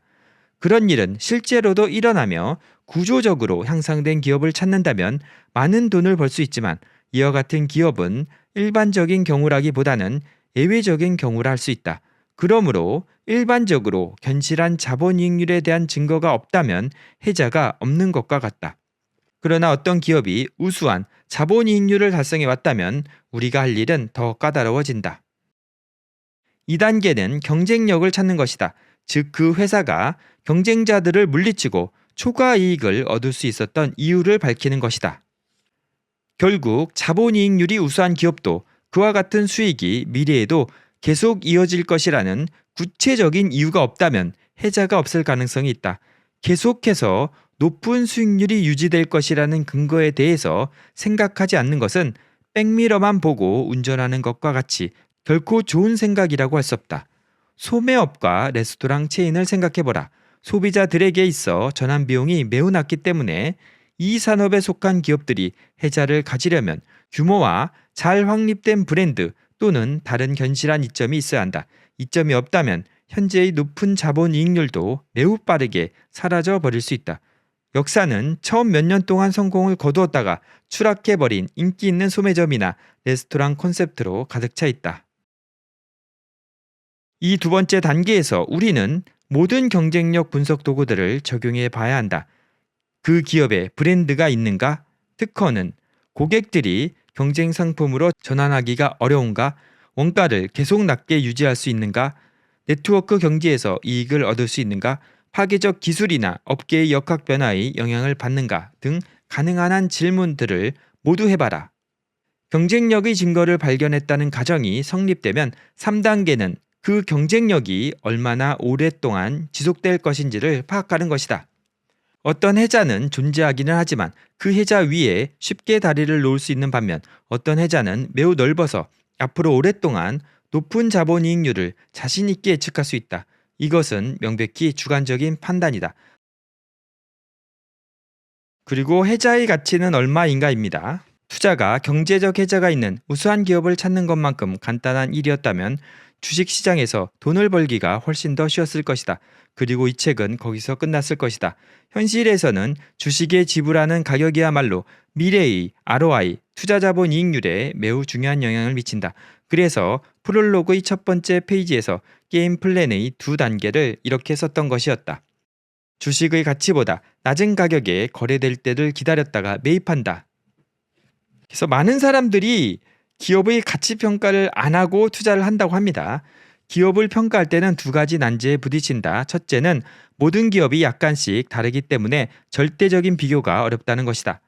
그런 일은 실제로도 일어나며 구조적으로 향상된 기업을 찾는다면 많은 돈을 벌 수 있지만 이와 같은 기업은 일반적인 경우라기보다는 예외적인 경우라 할 수 있다. 그러므로 일반적으로 견실한 자본이익률에 대한 증거가 없다면 해자가 없는 것과 같다. 그러나 어떤 기업이 우수한 자본이익률을 달성해 왔다면 우리가 할 일은 더 까다로워진다. 2단계는 경쟁력을 찾는 것이다. 즉 그 회사가 경쟁자들을 물리치고 초과 이익을 얻을 수 있었던 이유를 밝히는 것이다. 결국 자본이익률이 우수한 기업도 그와 같은 수익이 미래에도 계속 이어질 것이라는 구체적인 이유가 없다면 해자가 없을 가능성이 있다. 계속해서 높은 수익률이 유지될 것이라는 근거에 대해서 생각하지 않는 것은 백미러만 보고 운전하는 것과 같이 결코 좋은 생각이라고 할 수 없다. 소매업과 레스토랑 체인을 생각해보라. 소비자들에게 있어 전환 비용이 매우 낮기 때문에 이 산업에 속한 기업들이 해자를 가지려면 규모와 잘 확립된 브랜드 또는 다른 견실한 이점이 있어야 한다. 이점이 없다면 현재의 높은 자본이익률도 매우 빠르게 사라져 버릴 수 있다. 역사는 처음 몇 년 동안 성공을 거두었다가 추락해버린 인기 있는 소매점이나 레스토랑 콘셉트로 가득 차 있다. 이 두 번째 단계에서 우리는 모든 경쟁력 분석 도구들을 적용해 봐야 한다. 그 기업에 브랜드가 있는가? 특허는 고객들이 경쟁 상품으로 전환하기가 어려운가? 원가를 계속 낮게 유지할 수 있는가? 네트워크 경제에서 이익을 얻을 수 있는가? 파괴적 기술이나 업계의 역학 변화에 영향을 받는가? 등 가능한 한 질문들을 모두 해봐라. 경쟁력의 증거를 발견했다는 가정이 성립되면 3단계는 그 경쟁력이 얼마나 오랫동안 지속될 것인지를 파악하는 것이다. 어떤 해자는 존재하기는 하지만 그 해자 위에 쉽게 다리를 놓을 수 있는 반면 어떤 해자는 매우 넓어서 앞으로 오랫동안 높은 자본이익률을 자신 있게 예측할 수 있다. 이것은 명백히 주관적인 판단이다. 그리고 해자의 가치는 얼마인가입니다. 투자가 경제적 해자가 있는 우수한 기업을 찾는 것만큼 간단한 일이었다면 주식시장에서 돈을 벌기가 훨씬 더 쉬웠을 것이다. 그리고 이 책은 거기서 끝났을 것이다. 현실에서는 주식에 지불하는 가격이야말로 미래의 ROI, 투자자본 이익률에 매우 중요한 영향을 미친다. 그래서 프롤로그의 첫 번째 페이지에서 게임 플랜의 두 단계를 이렇게 썼던 것이었다. 주식의 가치보다 낮은 가격에 거래될 때를 기다렸다가 매입한다. 그래서 많은 사람들이 기업의 가치 평가를 안 하고 투자를 한다고 합니다. 기업을 평가할 때는 두 가지 난제에 부딪힌다. 첫째는 모든 기업이 약간씩 다르기 때문에 절대적인 비교가 어렵다는 것이다.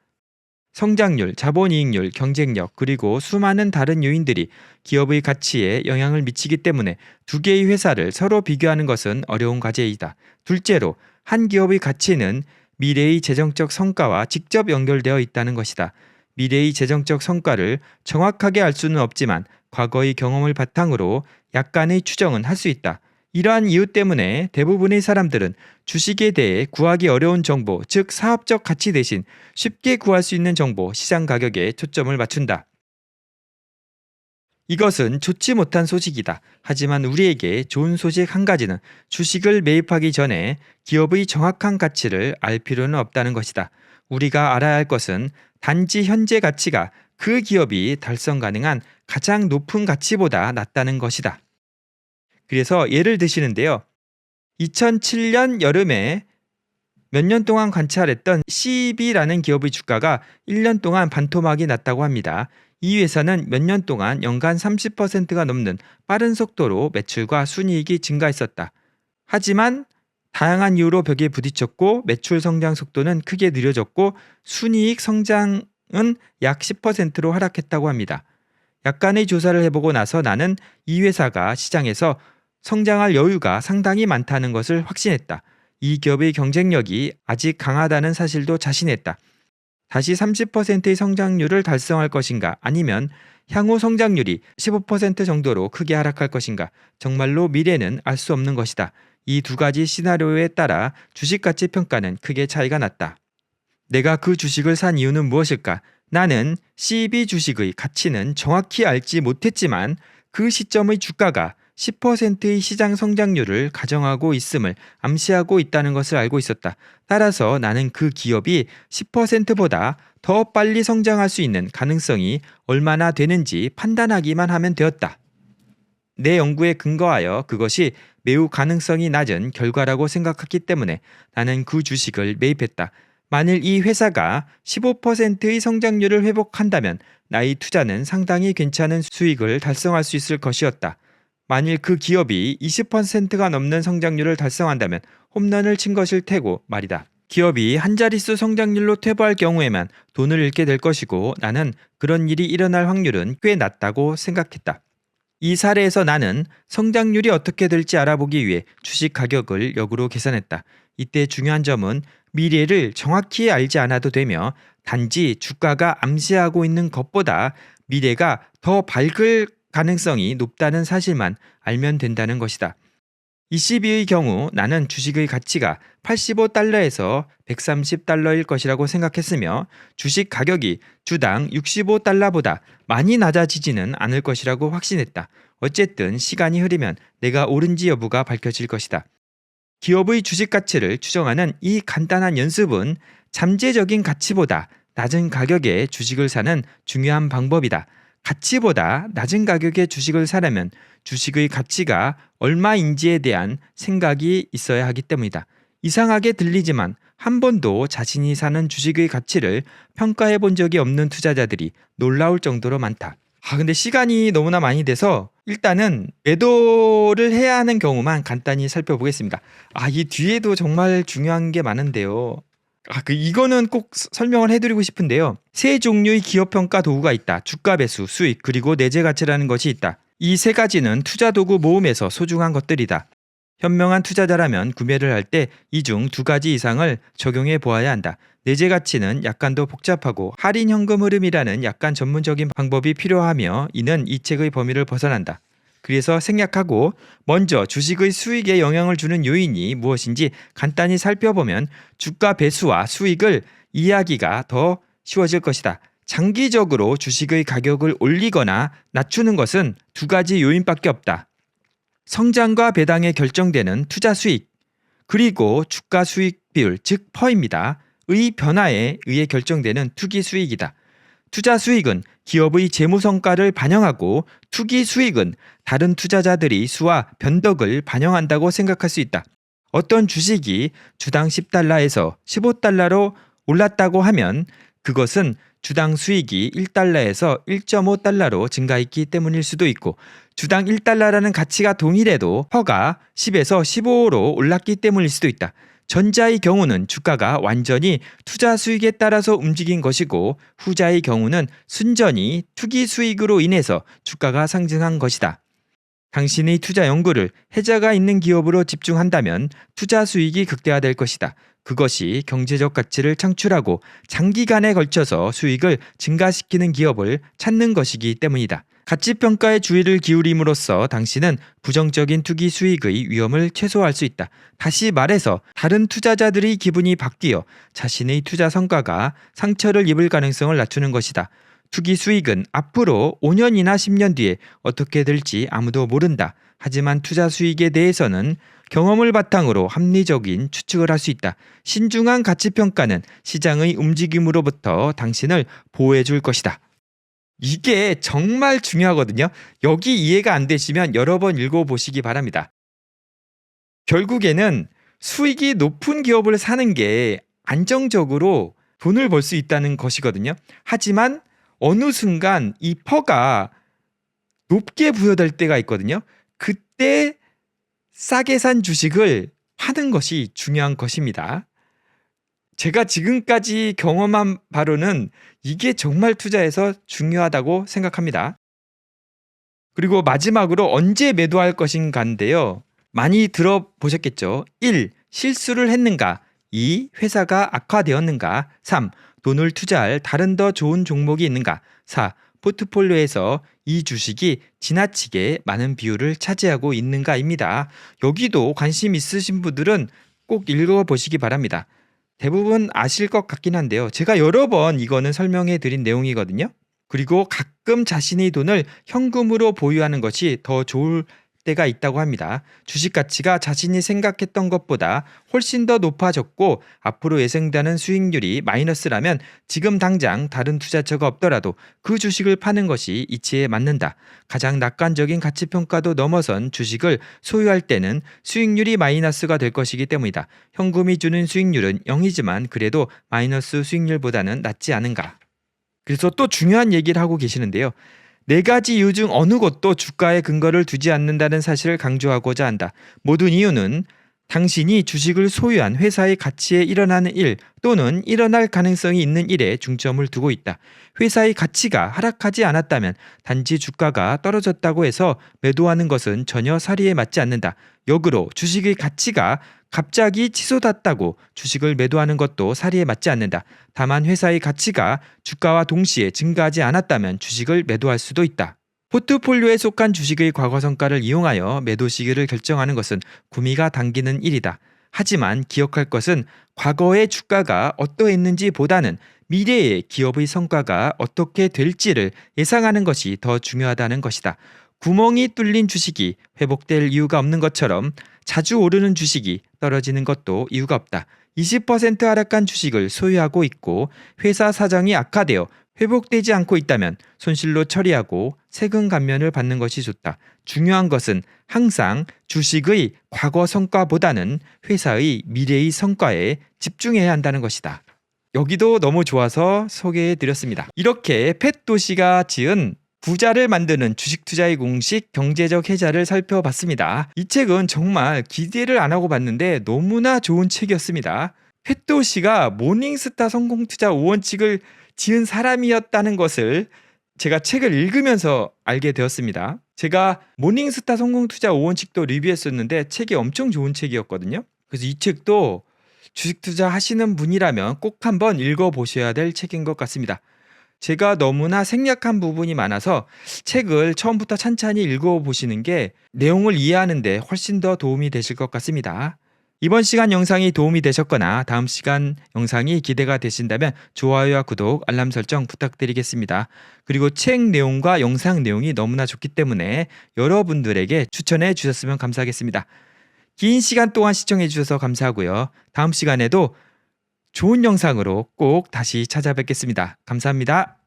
성장률, 자본이익률, 경쟁력 그리고 수많은 다른 요인들이 기업의 가치에 영향을 미치기 때문에 두 개의 회사를 서로 비교하는 것은 어려운 과제이다. 둘째로 한 기업의 가치는 미래의 재정적 성과와 직접 연결되어 있다는 것이다. 미래의 재정적 성과를 정확하게 알 수는 없지만 과거의 경험을 바탕으로 약간의 추정은 할 수 있다. 이러한 이유 때문에 대부분의 사람들은 주식에 대해 구하기 어려운 정보, 즉 사업적 가치 대신 쉽게 구할 수 있는 정보, 시장 가격에 초점을 맞춘다. 이것은 좋지 못한 소식이다. 하지만 우리에게 좋은 소식 한 가지는 주식을 매입하기 전에 기업의 정확한 가치를 알 필요는 없다는 것이다. 우리가 알아야 할 것은 단지 현재 가치가 그 기업이 달성 가능한 가장 높은 가치보다 낮다는 것이다. 그래서 예를 드시는데요. 2007년 여름에 몇 년 동안 관찰했던 CEB라는 기업의 주가가 1년 동안 반토막이 났다고 합니다. 이 회사는 몇 년 동안 연간 30%가 넘는 빠른 속도로 매출과 순이익이 증가했었다. 하지만 다양한 이유로 벽에 부딪혔고 매출 성장 속도는 크게 느려졌고 순이익 성장은 약 10%로 하락했다고 합니다. 약간의 조사를 해보고 나서 나는 이 회사가 시장에서 성장할 여유가 상당히 많다는 것을 확신했다. 이 기업의 경쟁력이 아직 강하다는 사실도 자신했다. 다시 30%의 성장률을 달성할 것인가 아니면 향후 성장률이 15% 정도로 크게 하락할 것인가 정말로 미래는 알 수 없는 것이다. 이 두 가지 시나리오에 따라 주식 가치 평가는 크게 차이가 났다. 내가 그 주식을 산 이유는 무엇일까? 나는 CEB 주식의 가치는 정확히 알지 못했지만 그 시점의 주가가 10%의 시장 성장률을 가정하고 있음을 암시하고 있다는 것을 알고 있었다. 따라서 나는 그 기업이 10%보다 더 빨리 성장할 수 있는 가능성이 얼마나 되는지 판단하기만 하면 되었다. 내 연구에 근거하여 그것이 매우 가능성이 낮은 결과라고 생각했기 때문에 나는 그 주식을 매입했다. 만일 이 회사가 15%의 성장률을 회복한다면 나의 투자는 상당히 괜찮은 수익을 달성할 수 있을 것이었다. 만일 그 기업이 20%가 넘는 성장률을 달성한다면 홈런을 친 것일 테고 말이다. 기업이 한 자릿수 성장률로 퇴보할 경우에만 돈을 잃게 될 것이고 나는 그런 일이 일어날 확률은 꽤 낮다고 생각했다. 이 사례에서 나는 성장률이 어떻게 될지 알아보기 위해 주식 가격을 역으로 계산했다. 이때 중요한 점은 미래를 정확히 알지 않아도 되며 단지 주가가 암시하고 있는 것보다 미래가 더 밝을 가능성이 높다는 사실만 알면 된다는 것이다. 22의 경우 나는 주식의 가치가 85달러에서 130달러일 것이라고 생각했으며 주식 가격이 주당 65달러보다 많이 낮아지지는 않을 것이라고 확신했다. 어쨌든 시간이 흐르면 내가 옳은지 여부가 밝혀질 것이다. 기업의 주식 가치를 추정하는 이 간단한 연습은 잠재적인 가치보다 낮은 가격에 주식을 사는 중요한 방법이다. 가치보다 낮은 가격의 주식을 사려면 주식의 가치가 얼마인지에 대한 생각이 있어야 하기 때문이다. 이상하게 들리지만 한 번도 자신이 사는 주식의 가치를 평가해 본 적이 없는 투자자들이 놀라울 정도로 많다. 근데 시간이 너무나 많이 돼서 일단은 매도를 해야 하는 경우만 간단히 살펴보겠습니다. 이 뒤에도 정말 중요한 게 많은데요. 이거는 꼭 설명을 해드리고 싶은데요. 세 종류의 기업평가 도구가 있다. 주가 배수, 수익, 그리고 내재 가치라는 것이 있다. 이 세 가지는 투자 도구 모음에서 소중한 것들이다. 현명한 투자자라면 구매를 할 때 이 중 두 가지 이상을 적용해 보아야 한다. 내재 가치는 약간 더 복잡하고 할인 현금 흐름이라는 약간 전문적인 방법이 필요하며 이는 이 책의 범위를 벗어난다. 그래서 생략하고 먼저 주식의 수익에 영향을 주는 요인이 무엇인지 간단히 살펴보면 주가 배수와 수익을 이해하기가 더 쉬워질 것이다. 장기적으로 주식의 가격을 올리거나 낮추는 것은 두 가지 요인밖에 없다. 성장과 배당에 결정되는 투자 수익, 그리고 주가 수익 비율, 즉 퍼입니다. 의 변화에 의해 결정되는 투기 수익이다. 투자 수익은 기업의 재무 성과를 반영하고 투기 수익은 다른 투자자들의 수와 변덕을 반영한다고 생각할 수 있다. 어떤 주식이 주당 10달러에서 15달러로 올랐다고 하면 그것은 주당 수익이 1달러에서 1.5달러로 증가했기 때문일 수도 있고 주당 1달러라는 가치가 동일해도 퍼가 10에서 15로 올랐기 때문일 수도 있다. 전자의 경우는 주가가 완전히 투자 수익에 따라서 움직인 것이고 후자의 경우는 순전히 투기 수익으로 인해서 주가가 상승한 것이다. 당신의 투자 연구를 해자가 있는 기업으로 집중한다면 투자 수익이 극대화될 것이다. 그것이 경제적 가치를 창출하고 장기간에 걸쳐서 수익을 증가시키는 기업을 찾는 것이기 때문이다. 가치평가에 주의를 기울임으로써 당신은 부정적인 투기 수익의 위험을 최소화할 수 있다. 다시 말해서 다른 투자자들의 기분이 바뀌어 자신의 투자 성과가 상처를 입을 가능성을 낮추는 것이다. 투기 수익은 앞으로 5년이나 10년 뒤에 어떻게 될지 아무도 모른다. 하지만 투자 수익에 대해서는 경험을 바탕으로 합리적인 추측을 할 수 있다. 신중한 가치평가는 시장의 움직임으로부터 당신을 보호해 줄 것이다. 이게 정말 중요하거든요. 여기 이해가 안 되시면 여러 번 읽어보시기 바랍니다. 결국에는 수익이 높은 기업을 사는 게 안정적으로 돈을 벌 수 있다는 것이거든요. 하지만 어느 순간 이 퍼가 높게 부여될 때가 있거든요. 그때 싸게 산 주식을 파는 것이 중요한 것입니다. 제가 지금까지 경험한 바로는 이게 정말 투자에서 중요하다고 생각합니다. 그리고 마지막으로 언제 매도할 것인가인데요. 많이 들어보셨겠죠. 1. 실수를 했는가? 2. 회사가 악화되었는가? 3. 돈을 투자할 다른 더 좋은 종목이 있는가? 4. 포트폴리오에서 이 주식이 지나치게 많은 비율을 차지하고 있는가입니다. 여기도 관심 있으신 분들은 꼭 읽어보시기 바랍니다. 대부분 아실 것 같긴 한데요. 제가 여러 번 이거는 설명해 드린 내용이거든요. 그리고 가끔 자신의 돈을 현금으로 보유하는 것이 더 좋을 때가 있다고 합니다. 주식 가치가 자신이 생각했던 것보다 훨씬 더 높아졌고 앞으로 예상되는 수익률이 마이너스라면 지금 당장 다른 투자처가 없더라도 그 주식을 파는 것이 이치에 맞는다. 가장 낙관적인 가치평가도 넘어선 주식을 소유할 때는 수익률이 마이너스가 될 것이기 때문이다. 현금이 주는 수익률은 0이지만 그래도 마이너스 수익률보다는 낫지 않은가. 그래서 또 중요한 얘기를 하고 계시는데요. 4가지 이유 중 어느 것도 주가에 근거를 두지 않는다는 사실을 강조하고자 한다. 모든 이유는 당신이 주식을 소유한 회사의 가치에 일어나는 일 또는 일어날 가능성이 있는 일에 중점을 두고 있다. 회사의 가치가 하락하지 않았다면 단지 주가가 떨어졌다고 해서 매도하는 것은 전혀 사리에 맞지 않는다. 역으로 주식의 가치가 갑자기 치솟았다고 주식을 매도하는 것도 사리에 맞지 않는다. 다만 회사의 가치가 주가와 동시에 증가하지 않았다면 주식을 매도할 수도 있다. 포트폴리오에 속한 주식의 과거 성과를 이용하여 매도 시기를 결정하는 것은 구미가 당기는 일이다. 하지만 기억할 것은 과거의 주가가 어떠했는지 보다는 미래의 기업의 성과가 어떻게 될지를 예상하는 것이 더 중요하다는 것이다. 구멍이 뚫린 주식이 회복될 이유가 없는 것처럼 자주 오르는 주식이 떨어지는 것도 이유가 없다. 20% 하락한 주식을 소유하고 있고 회사 사정이 악화되어 회복되지 않고 있다면 손실로 처리하고 세금 감면을 받는 것이 좋다. 중요한 것은 항상 주식의 과거 성과보다는 회사의 미래의 성과에 집중해야 한다는 것이다. 여기도 너무 좋아서 소개해 드렸습니다. 이렇게 팻도시가 지은 부자를 만드는 주식 투자의 공식 경제적 해자를 살펴봤습니다. 이 책은 정말 기대를 안 하고 봤는데 너무나 좋은 책이었습니다. 팻도시가 모닝스타 성공투자 5원칙을 지은 사람이었다는 것을 제가 책을 읽으면서 알게 되었습니다. 제가 모닝스타 성공투자 5원칙도 리뷰했었는데 책이 엄청 좋은 책이었거든요. 그래서 이 책도 주식 투자 하시는 분이라면 꼭 한번 읽어보셔야 될 책인 것 같습니다. 제가 너무나 생략한 부분이 많아서 책을 처음부터 찬찬히 읽어보시는 게 내용을 이해하는 데 훨씬 더 도움이 되실 것 같습니다. 이번 시간 영상이 도움이 되셨거나 다음 시간 영상이 기대가 되신다면 좋아요와 구독, 알람 설정 부탁드리겠습니다. 그리고 책 내용과 영상 내용이 너무나 좋기 때문에 여러분들에게 추천해 주셨으면 감사하겠습니다. 긴 시간 동안 시청해 주셔서 감사하고요. 다음 시간에도 좋은 영상으로 꼭 다시 찾아뵙겠습니다. 감사합니다.